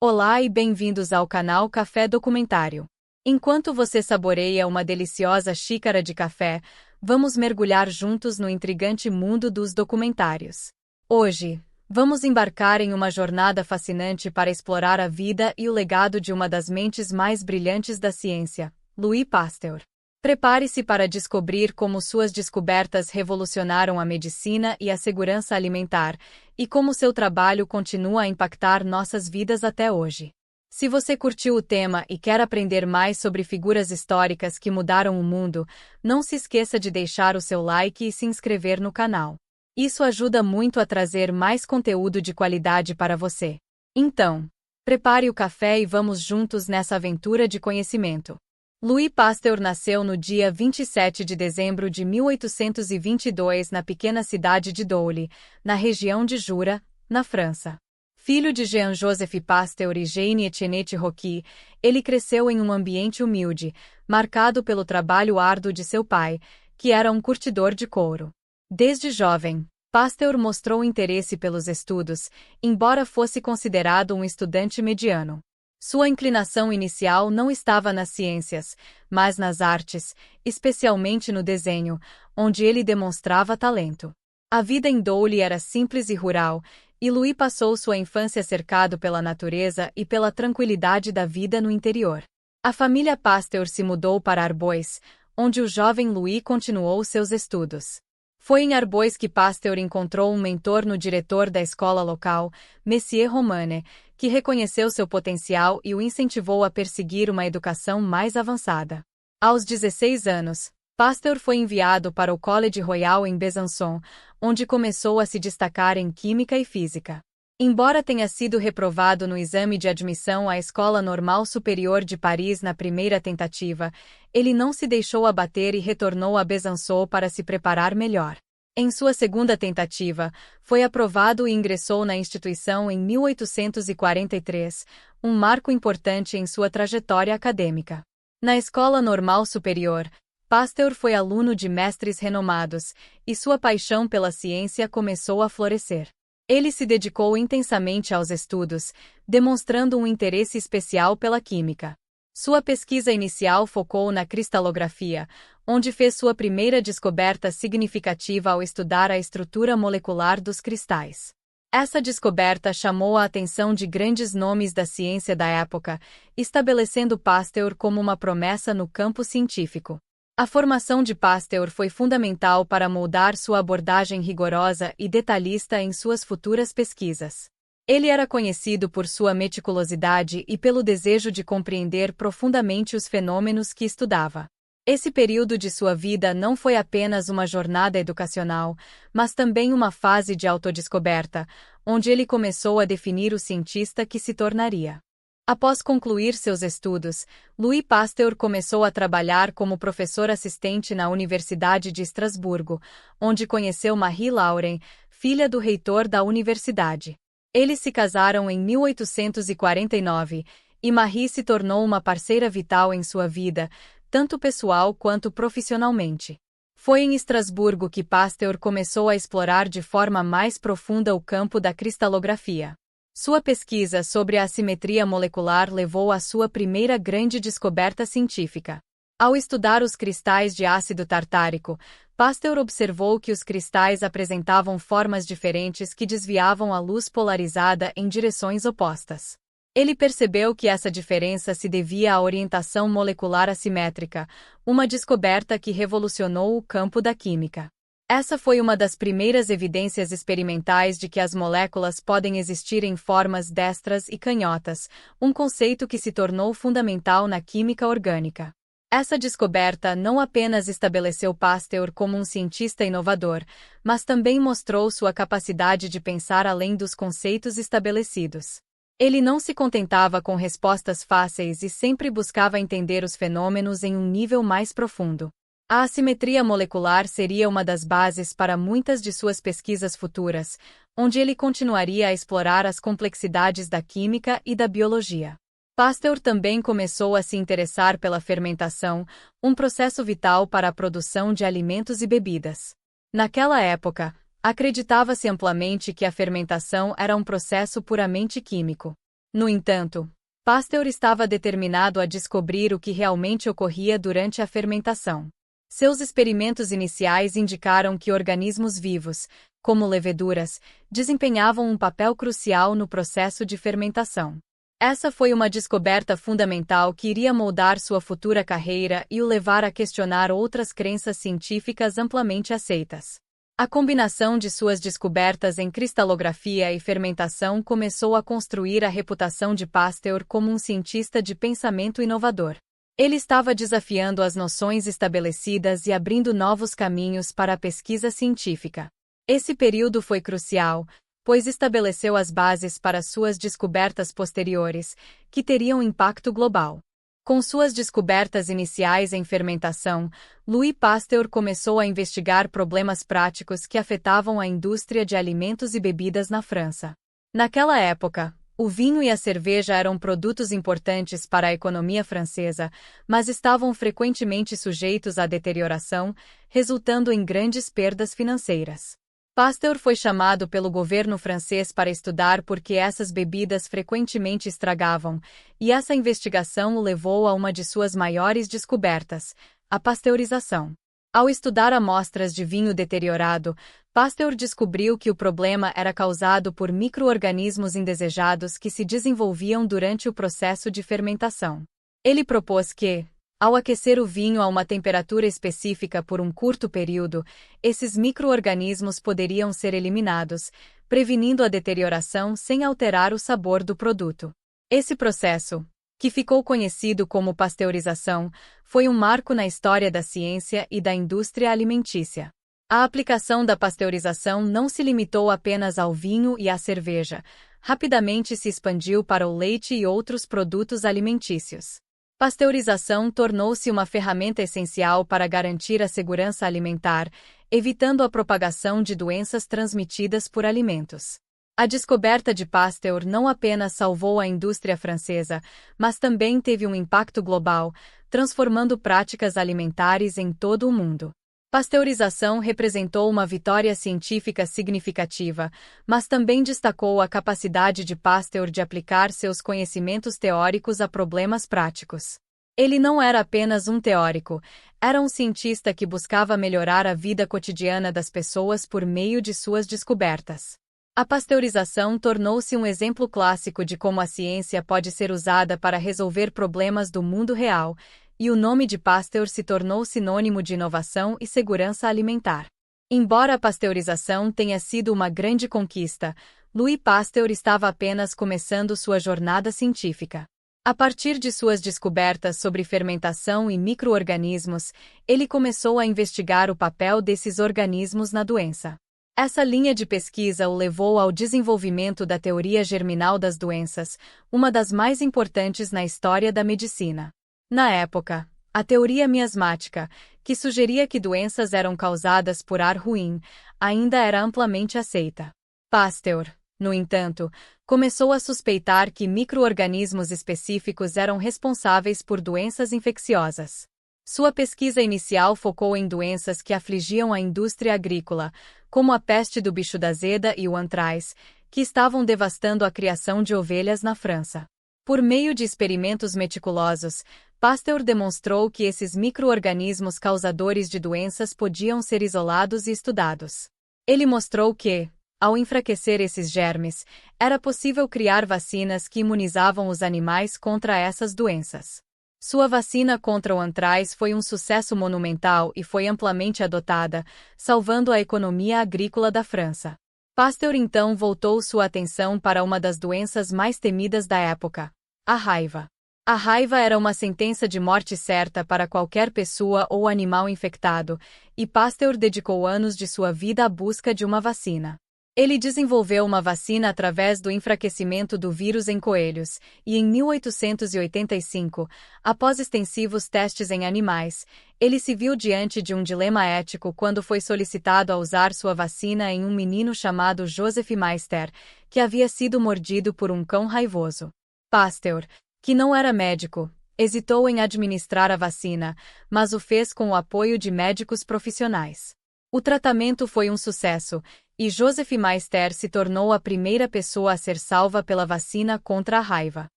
Olá e bem-vindos ao canal Café Documentário. Enquanto você saboreia uma deliciosa xícara de café, vamos mergulhar juntos no intrigante mundo dos documentários. Hoje, vamos embarcar em uma jornada fascinante para explorar a vida e o legado de uma das mentes mais brilhantes da ciência, Louis Pasteur. Prepare-se para descobrir como suas descobertas revolucionaram a medicina e a segurança alimentar, e como seu trabalho continua a impactar nossas vidas até hoje. Se você curtiu o tema e quer aprender mais sobre figuras históricas que mudaram o mundo, não se esqueça de deixar o seu like e se inscrever no canal. Isso ajuda muito a trazer mais conteúdo de qualidade para você. Então, prepare o café e vamos juntos nessa aventura de conhecimento. Louis Pasteur nasceu no dia 27 de dezembro de 1822 na pequena cidade de Dole, na região de Jura, na França. Filho de Jean-Joseph Pasteur e Jane Etienne Rocky, ele cresceu em um ambiente humilde, marcado pelo trabalho árduo de seu pai, que era um curtidor de couro. Desde jovem, Pasteur mostrou interesse pelos estudos, embora fosse considerado um estudante mediano. Sua inclinação inicial não estava nas ciências, mas nas artes, especialmente no desenho, onde ele demonstrava talento. A vida em Dole era simples e rural, e Louis passou sua infância cercado pela natureza e pela tranquilidade da vida no interior. A família Pasteur se mudou para Arbois, onde o jovem Louis continuou seus estudos. Foi em Arbois que Pasteur encontrou um mentor no diretor da escola local, Monsieur Romane, que reconheceu seu potencial e o incentivou a perseguir uma educação mais avançada. Aos 16 anos, Pasteur foi enviado para o Collège Royal em Besançon, onde começou a se destacar em química e física. Embora tenha sido reprovado no exame de admissão à Escola Normal Superior de Paris na primeira tentativa, ele não se deixou abater e retornou a Besançon para se preparar melhor. Em sua segunda tentativa, foi aprovado e ingressou na instituição em 1843, um marco importante em sua trajetória acadêmica. Na Escola Normal Superior, Pasteur foi aluno de mestres renomados, e sua paixão pela ciência começou a florescer. Ele se dedicou intensamente aos estudos, demonstrando um interesse especial pela química. Sua pesquisa inicial focou na cristalografia, onde fez sua primeira descoberta significativa ao estudar a estrutura molecular dos cristais. Essa descoberta chamou a atenção de grandes nomes da ciência da época, estabelecendo Pasteur como uma promessa no campo científico. A formação de Pasteur foi fundamental para moldar sua abordagem rigorosa e detalhista em suas futuras pesquisas. Ele era conhecido por sua meticulosidade e pelo desejo de compreender profundamente os fenômenos que estudava. Esse período de sua vida não foi apenas uma jornada educacional, mas também uma fase de autodescoberta, onde ele começou a definir o cientista que se tornaria. Após concluir seus estudos, Louis Pasteur começou a trabalhar como professor assistente na Universidade de Estrasburgo, onde conheceu Marie Lauren, filha do reitor da universidade. Eles se casaram em 1849, e Marie se tornou uma parceira vital em sua vida, tanto pessoal quanto profissionalmente. Foi em Estrasburgo que Pasteur começou a explorar de forma mais profunda o campo da cristalografia. Sua pesquisa sobre a assimetria molecular levou à sua primeira grande descoberta científica. Ao estudar os cristais de ácido tartárico, Pasteur observou que os cristais apresentavam formas diferentes que desviavam a luz polarizada em direções opostas. Ele percebeu que essa diferença se devia à orientação molecular assimétrica, uma descoberta que revolucionou o campo da química. Essa foi uma das primeiras evidências experimentais de que as moléculas podem existir em formas destras e canhotas, um conceito que se tornou fundamental na química orgânica. Essa descoberta não apenas estabeleceu Pasteur como um cientista inovador, mas também mostrou sua capacidade de pensar além dos conceitos estabelecidos. Ele não se contentava com respostas fáceis e sempre buscava entender os fenômenos em um nível mais profundo. A assimetria molecular seria uma das bases para muitas de suas pesquisas futuras, onde ele continuaria a explorar as complexidades da química e da biologia. Pasteur também começou a se interessar pela fermentação, um processo vital para a produção de alimentos e bebidas. Naquela época, acreditava-se amplamente que a fermentação era um processo puramente químico. No entanto, Pasteur estava determinado a descobrir o que realmente ocorria durante a fermentação. Seus experimentos iniciais indicaram que organismos vivos, como leveduras, desempenhavam um papel crucial no processo de fermentação. Essa foi uma descoberta fundamental que iria moldar sua futura carreira e o levar a questionar outras crenças científicas amplamente aceitas. A combinação de suas descobertas em cristalografia e fermentação começou a construir a reputação de Pasteur como um cientista de pensamento inovador. Ele estava desafiando as noções estabelecidas e abrindo novos caminhos para a pesquisa científica. Esse período foi crucial, pois estabeleceu as bases para suas descobertas posteriores, que teriam impacto global. Com suas descobertas iniciais em fermentação, Louis Pasteur começou a investigar problemas práticos que afetavam a indústria de alimentos e bebidas na França. Naquela época, o vinho e a cerveja eram produtos importantes para a economia francesa, mas estavam frequentemente sujeitos à deterioração, resultando em grandes perdas financeiras. Pasteur foi chamado pelo governo francês para estudar por que essas bebidas frequentemente estragavam, e essa investigação o levou a uma de suas maiores descobertas, a pasteurização. Ao estudar amostras de vinho deteriorado, Pasteur descobriu que o problema era causado por micro-organismos indesejados que se desenvolviam durante o processo de fermentação. Ele propôs que, ao aquecer o vinho a uma temperatura específica por um curto período, esses micro-organismos poderiam ser eliminados, prevenindo a deterioração sem alterar o sabor do produto. Esse processo, que ficou conhecido como pasteurização, foi um marco na história da ciência e da indústria alimentícia. A aplicação da pasteurização não se limitou apenas ao vinho e à cerveja, rapidamente se expandiu para o leite e outros produtos alimentícios. Pasteurização tornou-se uma ferramenta essencial para garantir a segurança alimentar, evitando a propagação de doenças transmitidas por alimentos. A descoberta de Pasteur não apenas salvou a indústria francesa, mas também teve um impacto global, transformando práticas alimentares em todo o mundo. Pasteurização representou uma vitória científica significativa, mas também destacou a capacidade de Pasteur de aplicar seus conhecimentos teóricos a problemas práticos. Ele não era apenas um teórico, era um cientista que buscava melhorar a vida cotidiana das pessoas por meio de suas descobertas. A pasteurização tornou-se um exemplo clássico de como a ciência pode ser usada para resolver problemas do mundo real, e o nome de Pasteur se tornou sinônimo de inovação e segurança alimentar. Embora a pasteurização tenha sido uma grande conquista, Louis Pasteur estava apenas começando sua jornada científica. A partir de suas descobertas sobre fermentação e micro-organismos, ele começou a investigar o papel desses organismos na doença. Essa linha de pesquisa o levou ao desenvolvimento da teoria germinal das doenças, uma das mais importantes na história da medicina. Na época, a teoria miasmática, que sugeria que doenças eram causadas por ar ruim, ainda era amplamente aceita. Pasteur, no entanto, começou a suspeitar que micro-organismos específicos eram responsáveis por doenças infecciosas. Sua pesquisa inicial focou em doenças que afligiam a indústria agrícola, como a peste do bicho da zeda e o antraz, que estavam devastando a criação de ovelhas na França. Por meio de experimentos meticulosos, Pasteur demonstrou que esses micro-organismos causadores de doenças podiam ser isolados e estudados. Ele mostrou que, ao enfraquecer esses germes, era possível criar vacinas que imunizavam os animais contra essas doenças. Sua vacina contra o antraz foi um sucesso monumental e foi amplamente adotada, salvando a economia agrícola da França. Pasteur então voltou sua atenção para uma das doenças mais temidas da época: a raiva. A raiva era uma sentença de morte certa para qualquer pessoa ou animal infectado, e Pasteur dedicou anos de sua vida à busca de uma vacina. Ele desenvolveu uma vacina através do enfraquecimento do vírus em coelhos, e em 1885, após extensivos testes em animais, ele se viu diante de um dilema ético quando foi solicitado a usar sua vacina em um menino chamado Joseph Meister, que havia sido mordido por um cão raivoso. Pasteur, que não era médico, hesitou em administrar a vacina, mas o fez com o apoio de médicos profissionais. O tratamento foi um sucesso, e Joseph Meister se tornou a primeira pessoa a ser salva pela vacina contra a raiva.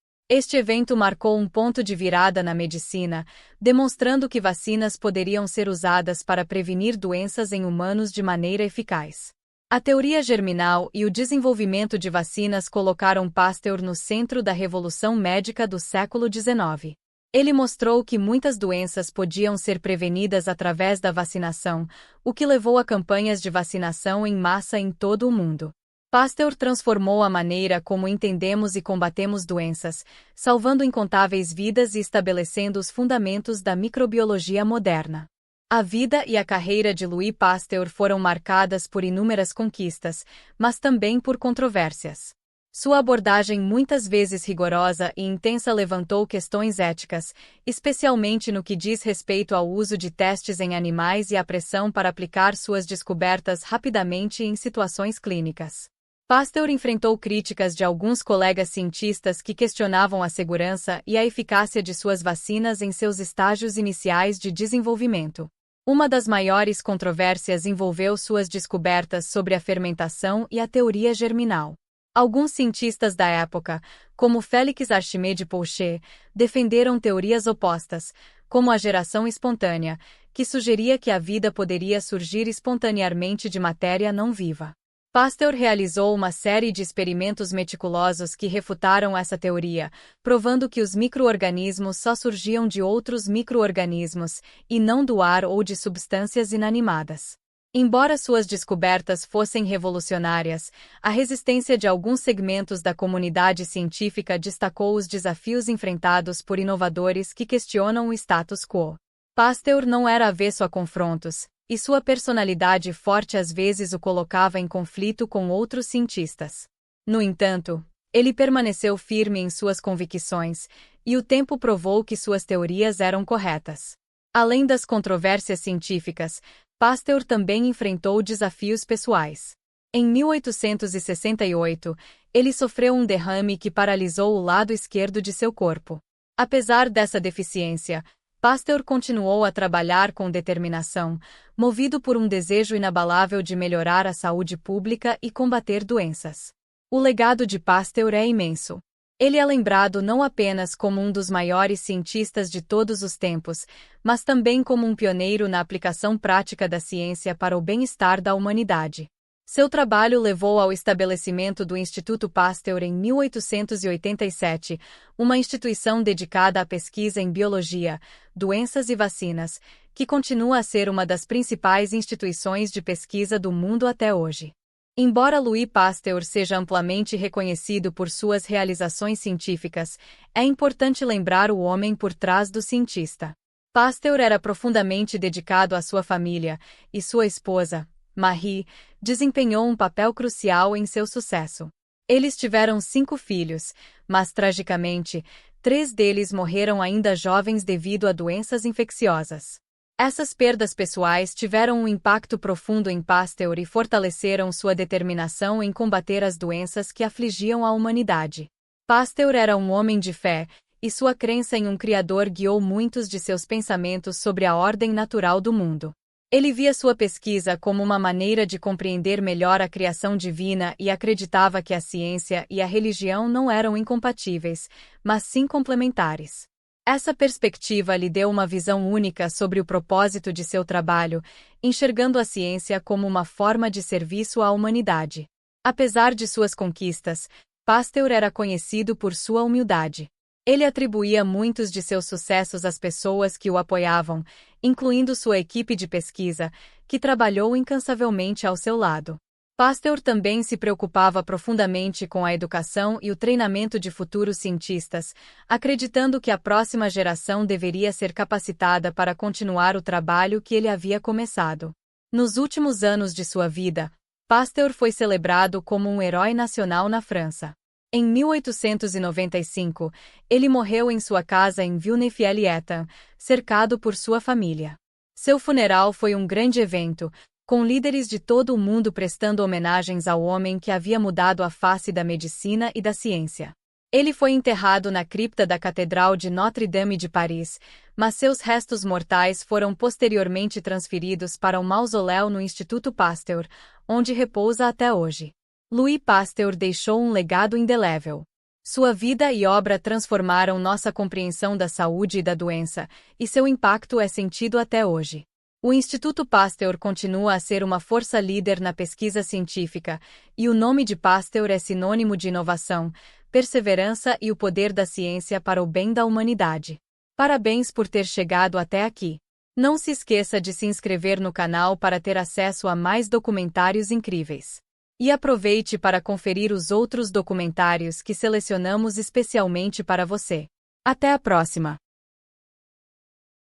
Este evento marcou um ponto de virada na medicina, demonstrando que vacinas poderiam ser usadas para prevenir doenças em humanos de maneira eficaz. A teoria germinal e o desenvolvimento de vacinas colocaram Pasteur no centro da revolução médica do século XIX. Ele mostrou que muitas doenças podiam ser prevenidas através da vacinação, o que levou a campanhas de vacinação em massa em todo o mundo. Pasteur transformou a maneira como entendemos e combatemos doenças, salvando incontáveis vidas e estabelecendo os fundamentos da microbiologia moderna. A vida e a carreira de Louis Pasteur foram marcadas por inúmeras conquistas, mas também por controvérsias. Sua abordagem muitas vezes rigorosa e intensa levantou questões éticas, especialmente no que diz respeito ao uso de testes em animais e a pressão para aplicar suas descobertas rapidamente em situações clínicas. Pasteur enfrentou críticas de alguns colegas cientistas que questionavam a segurança e a eficácia de suas vacinas em seus estágios iniciais de desenvolvimento. Uma das maiores controvérsias envolveu suas descobertas sobre a fermentação e a teoria germinal. Alguns cientistas da época, como Félix Archimede Pouchet, defenderam teorias opostas, como a geração espontânea, que sugeria que a vida poderia surgir espontaneamente de matéria não viva. Pasteur realizou uma série de experimentos meticulosos que refutaram essa teoria, provando que os micro-organismos só surgiam de outros micro-organismos, e não do ar ou de substâncias inanimadas. Embora suas descobertas fossem revolucionárias, a resistência de alguns segmentos da comunidade científica destacou os desafios enfrentados por inovadores que questionam o status quo. Pasteur não era avesso a confrontos, e sua personalidade forte às vezes o colocava em conflito com outros cientistas. No entanto, ele permaneceu firme em suas convicções, e o tempo provou que suas teorias eram corretas. Além das controvérsias científicas, Pasteur também enfrentou desafios pessoais. Em 1868, ele sofreu um derrame que paralisou o lado esquerdo de seu corpo. Apesar dessa deficiência, Pasteur continuou a trabalhar com determinação, movido por um desejo inabalável de melhorar a saúde pública e combater doenças. O legado de Pasteur é imenso. Ele é lembrado não apenas como um dos maiores cientistas de todos os tempos, mas também como um pioneiro na aplicação prática da ciência para o bem-estar da humanidade. Seu trabalho levou ao estabelecimento do Instituto Pasteur em 1887, uma instituição dedicada à pesquisa em biologia, doenças e vacinas, que continua a ser uma das principais instituições de pesquisa do mundo até hoje. Embora Louis Pasteur seja amplamente reconhecido por suas realizações científicas, é importante lembrar o homem por trás do cientista. Pasteur era profundamente dedicado à sua família, e sua esposa, Marie, desempenhou um papel crucial em seu sucesso. Eles tiveram 5 filhos, mas tragicamente, 3 deles morreram ainda jovens devido a doenças infecciosas. Essas perdas pessoais tiveram um impacto profundo em Pasteur e fortaleceram sua determinação em combater as doenças que afligiam a humanidade. Pasteur era um homem de fé, e sua crença em um Criador guiou muitos de seus pensamentos sobre a ordem natural do mundo. Ele via sua pesquisa como uma maneira de compreender melhor a criação divina e acreditava que a ciência e a religião não eram incompatíveis, mas sim complementares. Essa perspectiva lhe deu uma visão única sobre o propósito de seu trabalho, enxergando a ciência como uma forma de serviço à humanidade. Apesar de suas conquistas, Pasteur era conhecido por sua humildade. Ele atribuía muitos de seus sucessos às pessoas que o apoiavam, incluindo sua equipe de pesquisa, que trabalhou incansavelmente ao seu lado. Pasteur também se preocupava profundamente com a educação e o treinamento de futuros cientistas, acreditando que a próxima geração deveria ser capacitada para continuar o trabalho que ele havia começado. Nos últimos anos de sua vida, Pasteur foi celebrado como um herói nacional na França. Em 1895, ele morreu em sua casa em Villeneuve-l'Étang, cercado por sua família. Seu funeral foi um grande evento, com líderes de todo o mundo prestando homenagens ao homem que havia mudado a face da medicina e da ciência. Ele foi enterrado na cripta da Catedral de Notre-Dame de Paris, mas seus restos mortais foram posteriormente transferidos para o mausoléu no Instituto Pasteur, onde repousa até hoje. Louis Pasteur deixou um legado indelével. Sua vida e obra transformaram nossa compreensão da saúde e da doença, e seu impacto é sentido até hoje. O Instituto Pasteur continua a ser uma força líder na pesquisa científica, e o nome de Pasteur é sinônimo de inovação, perseverança e o poder da ciência para o bem da humanidade. Parabéns por ter chegado até aqui. Não se esqueça de se inscrever no canal para ter acesso a mais documentários incríveis. E aproveite para conferir os outros documentários que selecionamos especialmente para você. Até a próxima!